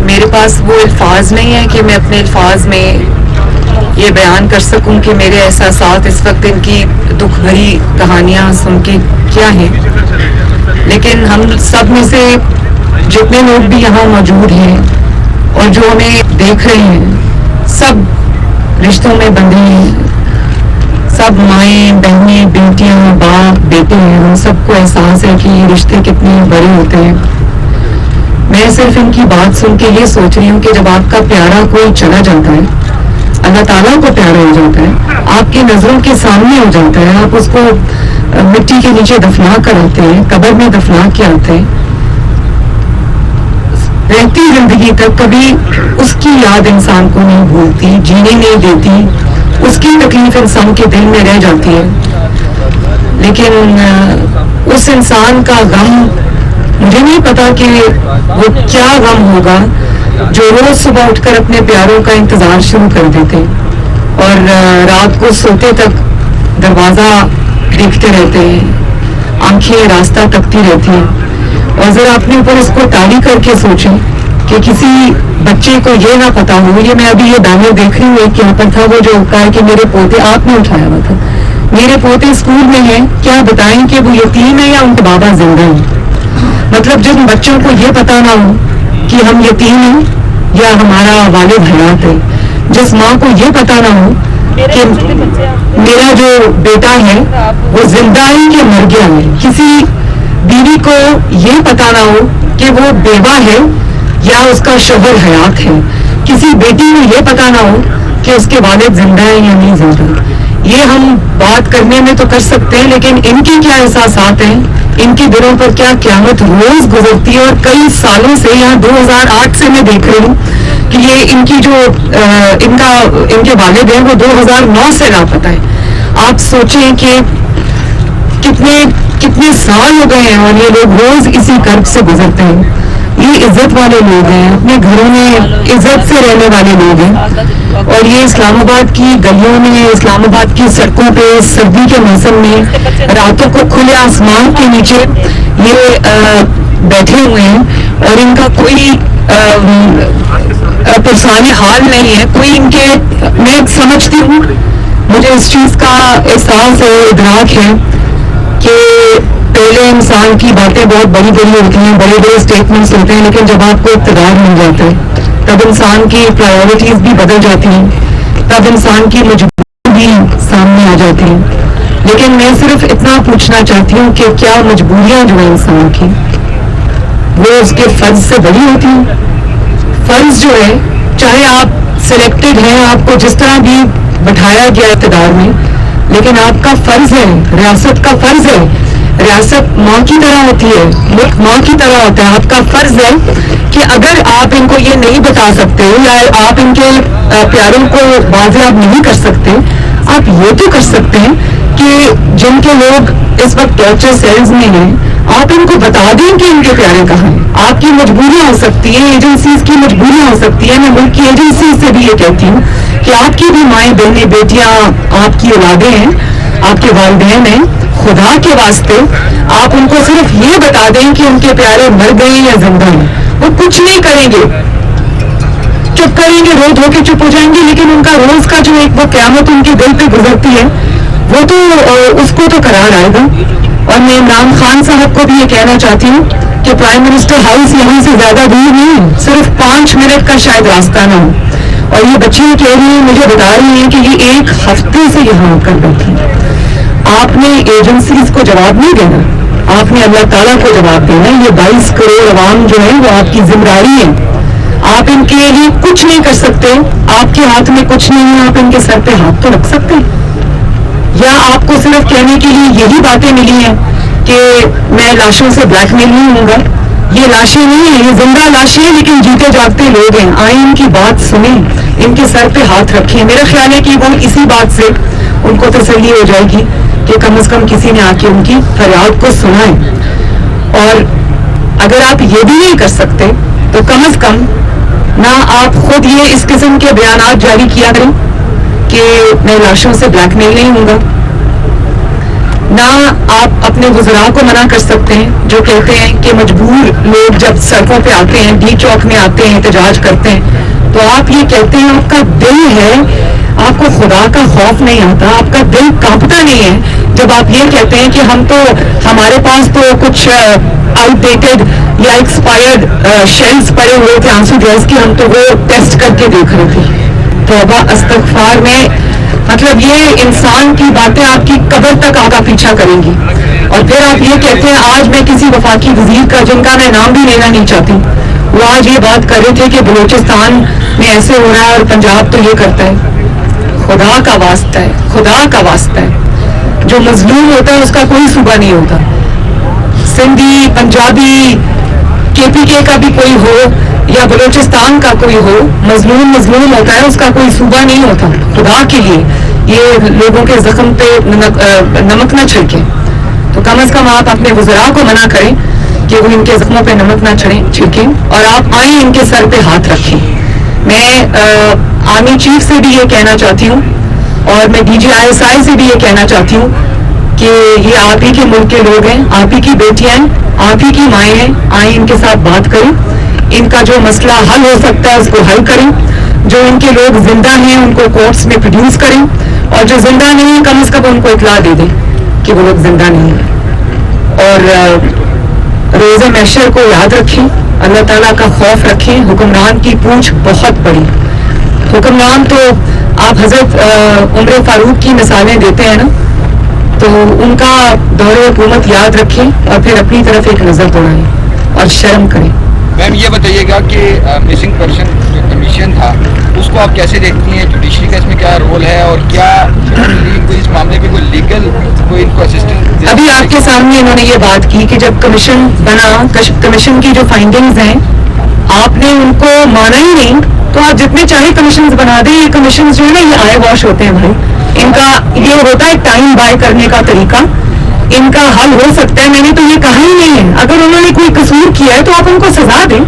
میرے پاس وہ الفاظ نہیں ہیں کہ میں اپنے الفاظ میں یہ بیان کر سکوں کہ میرے احساسات اس وقت ان کی دکھ بھری کہانیاں سن کے کیا ہیں. لیکن ہم سب میں سے جتنے لوگ بھی یہاں موجود ہیں اور جو ہمیں دیکھ رہے ہیں سب رشتوں میں بندھے ہیں, سب مائیں بہنیں بیٹیاں باپ بیٹے ہیں. ہم سب کو احساس ہے کہ یہ رشتے کتنے بڑے ہوتے ہیں. میں صرف ان کی بات سن کے یہ سوچ رہی ہوں کہ جب آپ کا پیارا کوئی چلا جاتا ہے, اللہ تعالیٰ کو پیارا ہو جاتا ہے, آپ کی نظروں کے سامنے ہو جاتا ہے, آپ اس کو مٹی کے نیچے دفنا کر آتے ہیں, قبر میں دفنا کے آتے ہیں, رہتی زندگی تک کبھی اس کی یاد انسان کو نہیں بھولتی, جینے نہیں دیتی, اس کی تکلیف انسان کے دل میں رہ جاتی ہے. لیکن اس انسان کا غم مجھے نہیں پتا کہ وہ کیا غم ہوگا جو روز صبح اٹھ کر اپنے پیاروں کا انتظار شروع کر دیتے اور رات کو سوتے تک دروازہ دیکھتے رہتے ہیں, آنکھیں راستہ تکتی رہتی ہیں. اور ذرا اپنے اوپر اس کو ٹالی کر کے سوچیں کہ کسی بچے کو یہ نہ پتا ہو. یہ میں ابھی یہ بینر دیکھ رہی ہوں, ایک یہاں پر تھا وہ جو کہا ہے کہ میرے پوتے, آپ نے اٹھایا ہوا تھا, میرے پوتے اسکول میں ہیں, کیا بتائیں کہ وہ یتیم ہے یا ان کے بابا زندہ ہیں. مطلب جن بچوں کو یہ پتا نہ ہو کہ ہم یتیم ہیں یا ہمارا والد حیات ہے, جس ماں کو یہ پتا نہ ہو کہ میرا جو بیٹا ہے وہ زندہ ہے کہ مر گیا ہے, کسی بیوی کو یہ پتا نہ ہو کہ وہ بیوہ ہے یا اس کا شوہر حیات ہے, کسی بیٹی کو یہ پتا نہ ہو کہ اس کے والد زندہ ہیں یا نہیں زندہ. یہ ہم بات کرنے میں تو کر سکتے ہیں, لیکن ان کے کیا احساسات ہیں, ان کے دلوں پر کیا قیامت روز گزرتی ہے. اور کئی سالوں سے, یہاں 2008 سے میں دیکھ رہی ہوں کہ یہ ان کی جو ان کے والد ہیں وہ 2009 سے لاپتہ ہے. آپ سوچیں کہ کتنے سال ہو گئے ہیں اور یہ لوگ روز اسی کرب سے گزرتے ہیں. یہ عزت والے لوگ ہیں, اپنے گھروں میں عزت سے رہنے والے لوگ ہیں, اور یہ اسلام آباد کی گلیوں میں, اسلام آباد کی سڑکوں پہ سردی کے موسم میں راتوں کو کھلے آسمان کے نیچے یہ بیٹھے ہوئے ہیں, اور ان کا کوئی پرسانی حال نہیں ہے. کوئی ان کے, میں سمجھتی ہوں, مجھے اس چیز کا احساس ہے, ادراک ہے کہ پہلے انسان کی باتیں بہت بڑی بڑی ہوتی ہیں, بڑے بڑے اسٹیٹمنٹس ہوتے ہیں, لیکن جب آپ کو اقتدار مل جاتا ہے تب انسان کی پرائیورٹیز بھی بدل جاتی ہیں, تب انسان کی مجبوریاں بھی سامنے آ جاتی ہیں. لیکن میں صرف اتنا پوچھنا چاہتی ہوں کہ کیا مجبوریاں جو ہیں انسان کی وہ اس کے فرض سے بڑی ہوتی ہیں؟ فرض جو ہے, چاہے آپ سلیکٹڈ ہیں, آپ کو جس طرح بھی بٹھایا گیا اقتدار میں, لیکن آپ کا فرض ہے, ریاست کا فرض ہے. ریاست ماں کی طرح ہوتی ہے, ملک ماں کی طرح ہوتا ہے. آپ کا فرض ہے کہ اگر آپ ان کو یہ نہیں بتا سکتے یا آپ ان کے پیاروں کو بازیاب نہیں کر سکتے, آپ یہ تو کر سکتے ہیں کہ جن کے لوگ اس وقت ٹارچر سیلز میں ہیں آپ ان کو بتا دیں کہ ان کے پیارے کہاں ہیں. آپ کی مجبوریاں ہو سکتی ہیں, ایجنسیز کی مجبوریاں ہو سکتی ہیں. میں ملک کی ایجنسیز سے بھی یہ کہتی ہوں کہ آپ کی بھی مائیں بہنیں بیٹیاں آپ کی اولادیں ہیں, آپ کے والدین ہیں, خدا کے واسطے آپ ان کو صرف یہ بتا دیں کہ ان کے پیارے مر گئے یا زندہ ہیں. وہ کچھ نہیں کریں گے, چپ کریں گے, رو دھو کے چپ ہو جائیں گے, لیکن ان کا روز کا جو ایک وہ قیامت ان کے دل پہ گزرتی ہے وہ تو اس کو تو قرار آئے گا. اور میں عمران خان صاحب کو بھی یہ کہنا چاہتی ہوں کہ پرائم منسٹر ہاؤس یہاں سے زیادہ دور نہیں, صرف 5 منٹ کا شاید راستہ نہ ہو. اور یہ بچیاں کہہ رہی ہیں, مجھے بتا رہی ہیں کہ یہ 1 ہفتے سے یہاں آ کر بیٹھی. آپ نے ایجنسیز کو جواب نہیں دینا, آپ نے اللہ تعالیٰ کو جواب دینا. یہ 22 کروڑ عوام جو ہے وہ آپ کی ذمہ داری ہے. آپ ان کے لیے کچھ نہیں کر سکتے, آپ کے ہاتھ میں کچھ نہیں ہے. آپ ان کے سر پہ ہاتھ تو رکھ سکتے ہیں, یا آپ کو صرف کہنے کے لیے یہی باتیں ملی ہیں کہ میں لاشوں سے بلیک میل نہیں ہوں گا. یہ لاشیں نہیں ہیں, یہ زندہ لاشیں ہیں, لیکن جیتے جاگتے لوگ ہیں. آئیں ان کی بات سنیں, ان کے سر پہ ہاتھ رکھیں. میرا خیال ہے کہ وہ اسی بات سے ان کو تسلی ہو جائے گی کہ کم از کم کسی نے آ کے ان کی فریاد کو سنا ہے. اور اگر آپ یہ بھی نہیں کر سکتے تو کم از کم نہ آپ خود یہ اس قسم کے بیانات جاری کیا کریں کہ میں لاشوں سے بلیک میل نہیں ہوں گا. نہ آپ اپنے وزراء کو منع کر سکتے ہیں جو کہتے ہیں کہ مجبور لوگ جب سڑکوں پہ آتے ہیں، ڈی چوک میں آتے ہیں، احتجاج کرتے ہیں، تو آپ یہ کہتے ہیں آپ کا دل ہے، آپ کو خدا کا خوف نہیں آتا، آپ کا دل کانپتا نہیں ہے جب آپ یہ کہتے ہیں کہ ہمارے پاس تو کچھ آؤٹ ڈیٹڈ یا ایکسپائرڈ شیلز پڑے ہوئے تھے آنسو گیس کی، ہم تو وہ ٹیسٹ کر کے دیکھ رہے تھے. توبہ استغفار میں مطلب یہ انسان کی باتیں آپ کی قبر تک آگا پیچھا کریں گی. اور پھر آپ یہ کہتے ہیں، آج میں کسی وفاقی وزیر کا جن کا میں نام بھی لینا نہیں چاہتی، وہ آج یہ بات کر رہے تھے کہ بلوچستان میں ایسے ہو رہا ہے اور پنجاب تو یہ کرتا ہے. خدا کا واسطہ ہے، خدا کا واسطہ ہے، جو مظلوم ہوتا ہے اس کا کوئی صوبہ نہیں ہوتا. سندھی، پنجابی، کے پی کے کا بھی کوئی ہو یا بلوچستان کا کوئی ہو، مظلوم ہوتا ہے، اس کا کوئی صوبہ نہیں ہوتا. خدا کے لیے یہ لوگوں کے زخم پہ نمک نہ چھڑکیں. تو کم از کم آپ اپنے وزراء کو منع کریں کہ وہ ان کے زخموں پہ نمک نہ چھڑکیں، اور آپ آئیں ان کے سر پہ ہاتھ رکھیں. میں آرمی چیف سے بھی یہ کہنا چاہتی ہوں اور میں D G I S I سے بھی یہ کہنا چاہتی ہوں کہ یہ آپ ہی کے ملک کے لوگ ہیں، آپ ہی کی بیٹیاں ہیں، آپ ہی کی مائیں ہیں. آئیں ان کے ساتھ بات کریں، ان کا جو مسئلہ حل ہو سکتا ہے اس کو حل کریں. جو ان کے لوگ زندہ ہیں ان کو کورٹس میں پروڈیوس کریں، اور جو زندہ نہیں ہیں کم از کم ان کو اطلاع دے دیں کہ وہ لوگ زندہ نہیں ہیں. اور روز محشر کو یاد رکھیں، اللہ تعالیٰ کا خوف رکھیں. حکمران کی پونچھ بہت بڑی. حکمران تو آپ حضرت عمر فاروق کی مثالیں دیتے ہیں نا، تو ان کا دور حکومت یاد رکھیں اور پھر اپنی طرف ایک نظر دوڑائیں اور شرم کریں. میم یہ بتائیے گا کہ مسنگ پرسن جو کمیشن تھا اس کو آپ کیسے دیکھتی ہیں؟ جوڈیشری کا اس میں کیا رول ہے اور کیا کوئی اس معاملے میں کوئی لیگل کوئی ان کو اسسٹنس؟ ابھی آپ کے سامنے انہوں نے یہ بات کی کہ جب کمیشن بنا، کمیشن کی جو فائنڈنگز ہیں آپ نے ان کو مانا ہی نہیں، تو آپ جتنے چاہے کمیشنز بنا دیں. یہ کمیشنز جو ہے نا یہ آئے واش ہوتے ہیں بھائی. ان کا یہ ہوتا ہے ٹائم بائی کرنے کا طریقہ. ان کا حل ہو سکتا ہے، میں نے تو یہ کہا ہی نہیں ہے. اگر انہوں نے کوئی قصور کیا ہے تو آپ ان کو سزا دیں،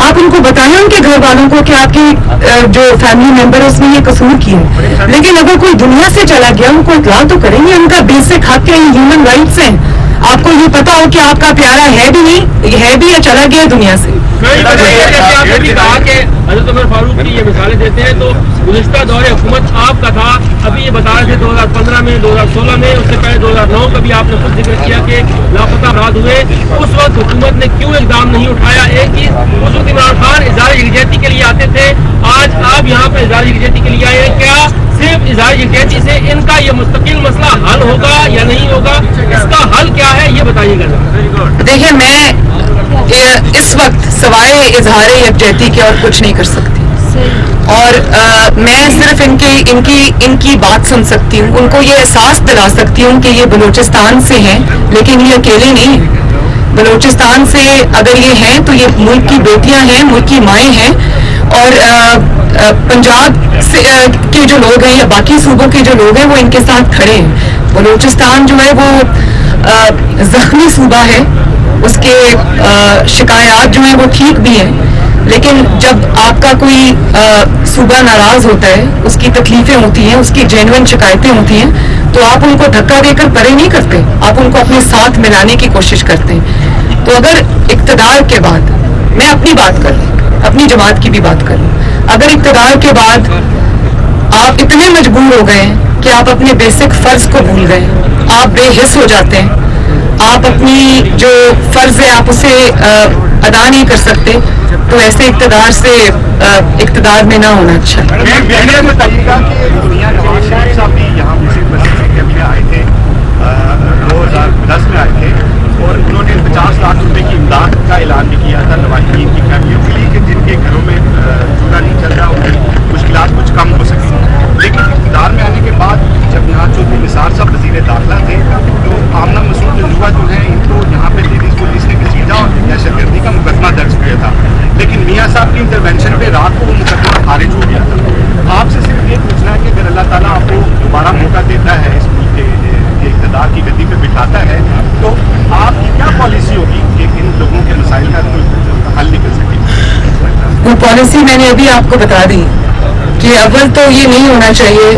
آپ ان کو بتائیں ان کے گھر والوں کو کہ آپ کی جو فیملی ممبر ہے اس نے یہ قصور کیا ہے. لیکن اگر کوئی دنیا سے چلا گیا ان کو اطلاع تو کریں گے. ان کا بیسک حق ہے، ہیومن رائٹس ہیں. آپ کو یہ پتا ہو کہ آپ کا پیارا ہے بھی نہیں، ہے بھی یا چلا گیا دنیا سے. حضرت عمر فاروق کی یہ مثالیں دیتے ہیں تو گزشتہ دور حکومت آپ کا تھا، ابھی یہ بتا رہے تھے 2015 میں، 2016 میں، اس سے پہلے 2009 کا بھی آپ نے خود ذکر کیا کہ لاپتہ افراد ہوئے. اس وقت حکومت نے کیوں اقدام نہیں اٹھایا؟ ایک ہی اس وقت عمران خان اظہار یکجہتی کے لیے آتے تھے، آج آپ یہاں پہ اظہار یکجہتی کے لیے آئے ہیں. کیا صرف اظہار یکجہتی سے ان کا یہ مستقل مسئلہ حل ہوگا یا نہیں ہوگا؟ اس کا حل کیا ہے یہ بتائیے گا. دیکھیے میں اس وقت سوائے اظہار یکجہتی کے اور کچھ نہیں کر سکتی، اور میں صرف ان کی بات سن سکتی ہوں. ان کو یہ احساس دلا سکتی ہوں کہ یہ بلوچستان سے ہیں، لیکن یہ اکیلے نہیں ہیں. بلوچستان سے اگر یہ ہیں تو یہ ملک کی بیٹیاں ہیں، ملک کی مائیں ہیں. اور پنجاب سے کے جو لوگ ہیں یا باقی صوبوں کے جو لوگ ہیں وہ ان کے ساتھ کھڑے ہیں. بلوچستان جو ہے وہ زخمی صوبہ ہے، اس کے شکایات جو ہیں وہ ٹھیک بھی ہیں، لیکن جب آپ کا کوئی صوبہ ناراض ہوتا ہے، اس کی تکلیفیں ہوتی ہیں، اس کی جینوئن شکایتیں ہوتی ہیں، تو آپ ان کو دھکا دے کر پرے نہیں کرتے، آپ ان کو اپنے ساتھ ملانے کی کوشش کرتے ہیں. تو اگر اقتدار کے بعد، میں اپنی بات کر لوں، اپنی جماعت کی بھی بات کر لوں، اگر اقتدار کے بعد آپ اتنے مجبور ہو گئے ہیں کہ آپ اپنے بیسک فرض کو بھول گئے، آپ بے حس ہو جاتے ہیں، آپ اپنی جو فرض ہے آپ اسے ادا نہیں کر سکتے، تو ایسے اقتدار سے اقتدار میں نہ ہونا اچھا ہے. دنیا نواز شریف صاحب بھی یہاں آئے تھے، 2010 میں آئے تھے، اور انہوں نے 50 لاکھ روپے کی امداد کا اعلان بھی کیا تھا لواحقین کی فیملیوں کے لیے کہ جن کے گھروں میں چولہا نہیں چل رہا، ان کی مشکلات کچھ کم ہو سکیں. لیکن اقتدار میں آنے کے بعد جب یہاں چودھری نثار صاحب وزیر داخلہ تھے تو آمنہ مسعود نجوہ جو ہیں ان کو یہاں پہ لیڈیز پولیس نے گھسیٹا اور دہشت گردی کا مقدمہ درج کیا تھا. لیکن میاں صاحب کی انٹروینشن پہ رات کو وہ مقدمہ خارج ہو گیا تھا. آپ سے صرف یہ پوچھنا ہے کہ اگر اللہ تعالیٰ آپ کو دوبارہ موقع دیتا ہے، اس ملک کے اقتدار کی گدی پہ بٹھاتا ہے، تو آپ کی کیا پالیسی ہوگی کہ ان لوگوں کے مسائل کا حل نکل سکے؟ وہ پالیسی میں نے ابھی آپ کو بتا دی کہ اول تو یہ نہیں ہونا چاہیے